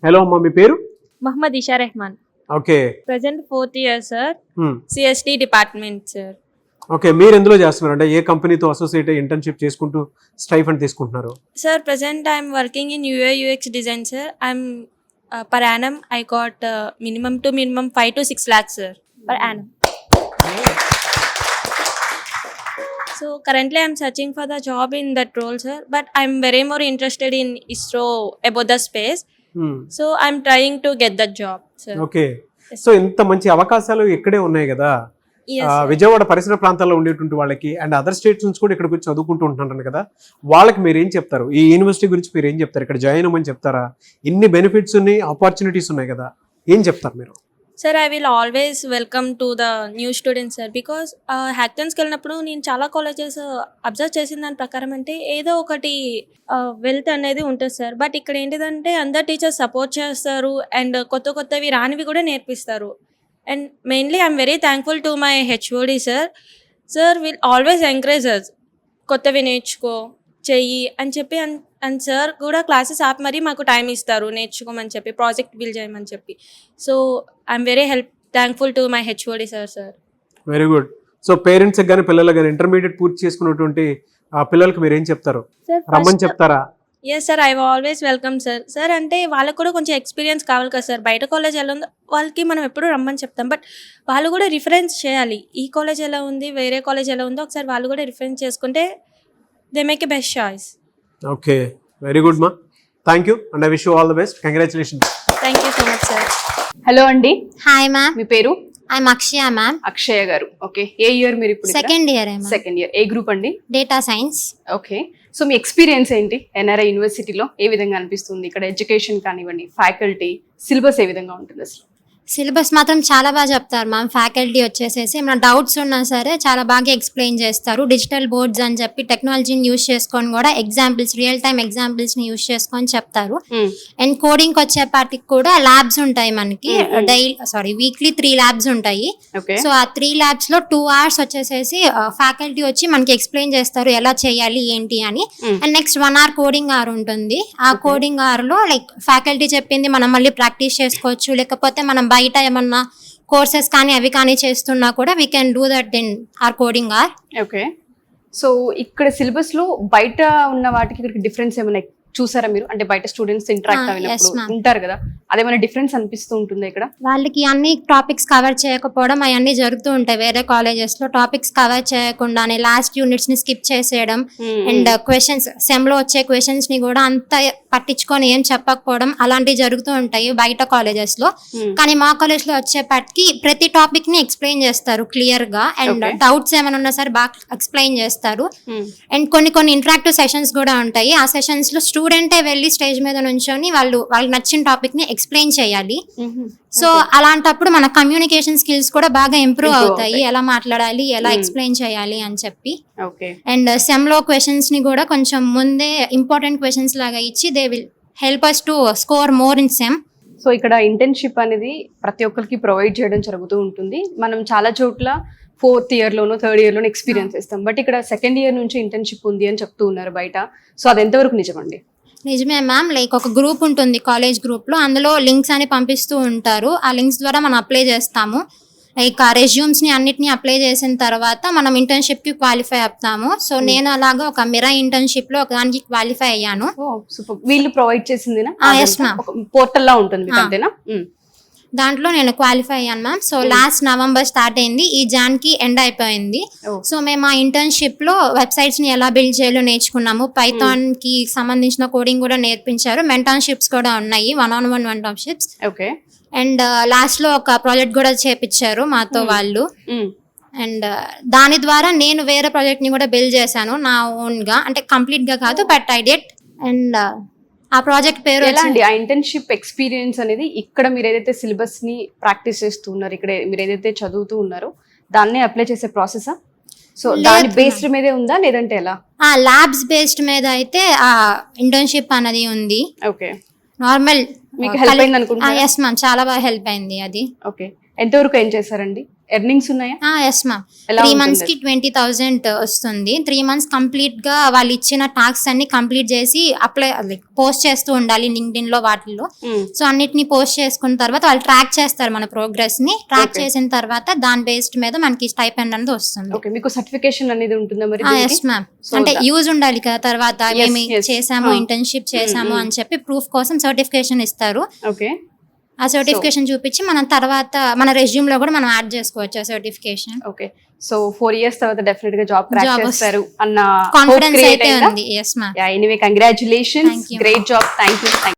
Hello అమ్మా, మీ పేరు? Mohammad Isha Rahman. Okay. Present 4th year, sir. CST department, sir. Okay, మీరు ఎందులో చేస్తున్నారు? అంటే ఏ కంపెనీతో అసోసియేట్ అయ్యి ఇంటర్న్షిప్ చేసుకుంటూ స్టైఫండ్ తీసుకుంటున్నారు? Sir, present I'm working in UI UX design, sir. I'm per annum I got minimum to minimum 5 to 6 lakhs, sir, per annum. So currently I'm searching for the job in that role, sir. But I'm very more interested in ISRO about the space. So I'm trying to get that job, sir. Okay. So ఇంత మంచి అవకాశాలు ఇక్కడే ఉన్నాయి కదా, Yes, sir. Vijayawada పరిసర ప్రాంతాల్లో ఉండేటువంటి వాళ్ళకి అండ్ అదర్ స్టేట్స్ నుంచి కూడా ఇక్కడికి వచ్చి చదువుకుంటూ ఉంటున్నారు కదా, వాళ్ళకి మీరు ఏం చెప్తారు? ఈ యూనివర్సిటీ గురించి మీరు ఏం చెప్తారు? ఇక్కడ జాయిన్ అవ్వమని చెప్తారా? ఇన్ని బెనిఫిట్స్ ఉన్నాయి, ఆపర్చునిటీస్ ఉన్నాయి కదా, ఏం చెప్తారు మీరు? Sir, I will always welcome to the new students, sir, because హ్యాకథాన్స్కి వెళ్ళినప్పుడు నేను చాలా కాలేజెస్ అబ్జర్వ్ చేసిన దాని ప్రకారం అంటే ఏదో ఒకటి వెల్త్ అనేది ఉంటుంది సార్. బట్ ఇక్కడ ఏంటిదంటే అందరు టీచర్స్ సపోర్ట్ చేస్తారు అండ్ కొత్త కొత్తవి రానివి కూడా నేర్పిస్తారు. And mainly I'm very thankful to my HOD sir. Sir will always encourage us, కొత్తవి నేర్చుకో చెయ్యి అని చెప్పి. అండ్ సార్ కూడా క్లాసెస్ ఆపి మరీ మాకు టైం ఇస్తారు నేర్చుకోమని చెప్పి, ప్రాజెక్ట్ బిల్డ్ చేయమని చెప్పి. So I'm very thankful to my HOD sir. Very good. So parents కానీ పిల్లలకు కానీ ఇంటర్మీడియట్ పూర్తి చేసుకున్నటువంటి పిల్లలకి మీరు ఏం చెప్తారు? రమ్మని చెప్తారా? Yes sir, I always welcome sir. Sir అంటే వాళ్ళకు కూడా కొంచెం ఎక్స్పీరియన్స్ కావాలి కదా సార్. బయట కాలేజ్ ఎలా ఉందో వాళ్ళకి మనం ఎప్పుడు రమ్మని చెప్తాం, బట్ వాళ్ళు కూడా రిఫరెన్స్ చేయాలి. ఈ కాలేజ్ ఎలా ఉంది, వేరే కాలేజ్ ఎలా ఉందో ఒకసారి వాళ్ళు కూడా రిఫరెన్స్ చేసుకుంటే they make a best choice. Okay, very good మా. Thank you and I wish you all the best. Congratulations. Thank you so much sir. Hello అండి, హాయ్ మ్యామ్, మీ పేరు? I'm Akshaya ma'am. అక్షయ గారు. ఓకే, ఏ year మీరు ఇప్పుడు? Second year. Second year. ఏ group అండి? Data science. Okay, so మీ experience ఏంటి ఎన్ఆర్ఐ యూనివర్సిటీలో? ఏ విధంగా అనిపిస్తుంది ఇక్కడ ఎడ్యుకేషన్ కానివ్వండి, ఫ్యాకల్టీ, సిలబస్ ఏ విధంగా ఉంటుంది అసలు? సిలబస్ మాత్రం చాలా బాగా చెప్తారు మ్యామ్. ఫ్యాకల్టీ వచ్చేసేసి ఏమైనా డౌట్స్ ఉన్నా సరే చాలా బాగా ఎక్స్ప్లెయిన్ చేస్తారు. డిజిటల్ బోర్డ్స్ అని చెప్పి టెక్నాలజీని యూజ్ చేసుకొని కూడా ఎగ్జాంపుల్స్, రియల్ టైమ్ ఎగ్జాంపుల్స్ని యూజ్ చేసుకొని చెప్తారు. అండ్ కోడింగ్కి వచ్చేపాటికి కూడా ల్యాబ్స్ ఉంటాయి మనకి. వీక్లీ 3 ల్యాబ్స్ ఉంటాయి. సో ఆ 3 ల్యాబ్స్ లో 2 hours వచ్చేసేసి ఫ్యాకల్టీ వచ్చి మనకి ఎక్స్ప్లెయిన్ చేస్తారు ఎలా చేయాలి ఏంటి అని. And next 1 hour coding hour ఉంటుంది. ఆ కోడింగ్ అవర్ లో లైక్ ఫ్యాకల్టీ చెప్పింది మనం మళ్ళీ ప్రాక్టీస్ చేసుకోవచ్చు, లేకపోతే మనం బయట ఏమన్నా కోర్సెస్ కానీ అవి కానీ చేస్తున్నా కూడా we can do that in our coding hour. Okay, so ఇక్కడ సిలబస్ లో బయట ఉన్న వాటికి ఇక్కడికి డిఫరెన్స్ ఏమైనా చూసారా మీరు? అంటే బయట స్టూడెంట్స్ ఇంటరాక్ట్ అయినప్పుడు ఉంటారు కదా, అదేమైనా డిఫరెన్స్ అనిపిస్తూ ఉంటుందా ఇక్కడ? వాళ్ళకి అన్ని టాపిక్స్ కవర్ చేయకపోవడం అవన్నీ జరుగుతూ ఉంటాయి. వేరే కాలేజెస్ లో టాపిక్స్ కవర్ చేయకుండానే లాస్ట్ యూనిట్స్ ని స్కిప్ చేసేయడం అండ్ క్వశ్చన్స్, సెమ్ లో వచ్చే క్వశ్చన్స్ ని కూడా అంత పట్టించుకొని ఏం చెప్పకపోవడం అలాంటివి జరుగుతూ ఉంటాయి బయట కాలేజెస్ లో. కానీ మా కాలేజ్ లో వచ్చేపటికి ప్రతి టాపిక్ ని ఎక్స్ప్లెయిన్ చేస్తారు క్లియర్ గా. అండ్ డౌట్స్ ఏమైనా ఉన్నా సరే బాగా ఎక్స్ప్లెయిన్ చేస్తారు. అండ్ కొన్ని ఇంటరాక్టివ్ సెషన్స్ కూడా ఉంటాయి. ఆ సెషన్స్ లో స్టూడెంటే వెళ్ళి స్టేజ్ మీద నుంచొని వాళ్ళకి నచ్చిన టాపిక్ ని ఎక్స్ప్లెయిన్ చేయాలి. సో అలాంటప్పుడు మన కమ్యూనికేషన్ స్కిల్స్ కూడా బాగా ఇంప్రూవ్ అవుతాయి. ఎలా మాట్లాడాలి, ఎలా ఎక్స్ప్లెయిన్ చేయాలి అని చెప్పి. అండ్ సెమ్ లో క్వశ్చన్స్ ని కూడా కొంచెం ముందే ఇంపార్టెంట్ క్వశ్చన్స్ లాగా ఇచ్చి they will help us to score more in sem. So ఇక్కడ ఇంటర్న్షిప్ అనేది ప్రతి ఒక్కరికి ప్రొవైడ్ చేయడం జరుగుతూ ఉంటుంది. మనం చాలా చోట్ల 4th year లోనో 3rd year లోనో ఎక్స్పీరియన్స్ ఇస్తాం, బట్ ఇక్కడ 2nd year నుంచి ఇంటర్న్షిప్ ఉంది అని చెప్తూ ఉన్నారు బయట. సో అది ఎంతవరకు నిజమండి? నిజమే మ్యామ్. లైక్ ఒక గ్రూప్ ఉంటుంది కాలేజ్ గ్రూప్ లో, అందులో లింక్స్ అని పంపిస్తూ ఉంటారు. ఆ లింక్స్ ద్వారా మనం అప్లై చేస్తాము. లైక్ ఆ రెజ్యూమ్స్ ని అన్నిటిని అప్లై చేసిన తర్వాత మనం ఇంటర్న్షిప్ కి క్వాలిఫై అవుతాము. సో నేను అలాగా ఒక మిరా ఇంటర్న్షిప్ లో దానికి క్వాలిఫై అయ్యాను. వీళ్ళు ప్రొవైడ్ చేసింది పోర్టల్ లా ఉంటుంది అంతేనా? దాంట్లో నేను క్వాలిఫై అయ్యాను ma'am. So last November start అయింది, ఈ జాన్ కి ఎండ్ అయిపోయింది. సో మేము ఆ ఇంటర్న్షిప్ లో వెబ్సైట్స్ ని ఎలా బిల్డ్ చేయాలో నేర్చుకున్నాము. పైథాన్ కి సంబంధించిన కోడింగ్ కూడా నేర్పించారు. మెంటర్షిప్స్ కూడా ఉన్నాయి, 1-on-1 మెంటర్షిప్స్. అండ్ లాస్ట్ లో ఒక ప్రాజెక్ట్ కూడా చేపించారు మాతో వాళ్ళు. అండ్ దాని ద్వారా నేను వేరే ప్రాజెక్ట్ ని కూడా బిల్డ్ చేశాను నా ఓన్ గా, అంటే కంప్లీట్ గా కాదు బట్ ఐ డిడ్. అండ్ ఆ ప్రాజెక్ట్ పేరు ఎలా అండి? ఆ ఇంటర్న్షిప్ ఎక్స్పీరియన్స్ అనేది ఇక్కడ మీరు ఏదైతే సిలబస్ ని ప్రాక్టీస్ చేస్తూ ఉన్నారు, ఇక్కడ మీరు ఏదైతే చదువుతూ ఉన్నారో దాన్ని అప్లై చేసే ప్రాసెసా? సో దాని బేస్డ్ మీదే ఉందా లేదంటే ఎలా? ల్యాబ్స్ బేస్డ్ మీద అయితే ఆ ఇంటర్న్షిప్ అనేది ఉంది. ఓకే, నార్మల్ మీకు హెల్ప్ అయింది అనుకుంటా? ఎస్ మ్యామ్, చాలా బాగా హెల్ప్ అయింది అది. ఓకే, ఎంతవరకు ఏం చేశారండి? ఎర్నింగ్స్ ఉన్నాయా? Yes ma'am. ఎలా 3 ఉంటుంది? months కి 20,000 వస్తుంది. 3 months కంప్లీట్ గా వాళ్ళు ఇచ్చిన టాస్క్స్ అన్ని కంప్లీట్ చేసి అప్లై లైక్ పోస్ట్ చేస్తూ ఉండాలి లింక్డ్ఇన్ లో వాటిల్లో. సో అన్నిటిని పోస్ట్ చేసుకున్న తర్వాత వాళ్ళు ట్రాక్ చేస్తారు మన ప్రోగ్రెస్ ని. Track Okay. చేసిన తర్వాత దాని బేస్డ్ మీద మనకి స్టైపెండ్ అనేది వస్తుంది. ఓకే, మీకు సర్టిఫికేషన్ అనేది ఉంటుందా మరి? Yes ma'am. So అంటే that- యూజ్ ఉండాలి కదా, తర్వాత Yes, మేము yes. చేసాము Ah. ఇంటర్న్షిప్ చేసాము Mm, mm. అని చెప్పి ప్రూఫ్ కోసం సర్టిఫికేషన్ ఇస్తారు. ఓకే, ఆ సర్టిఫికేషన్ చూపించి మనం తర్వాత మన రెజ్యూమ్ లో కూడా మనం యాడ్ చేసుకోవచ్చు ఆ సర్టిఫికేషన్. ఓకే. సో 4 years తర్వాత డెఫినెట్ గా జాబ్ క్రాక్ Job చేస్తారు అన్న కాన్ఫిడెన్స్ అయితే ఉంది. Yes ma'am. Anyway congratulations, Thank you. Great job, thank you.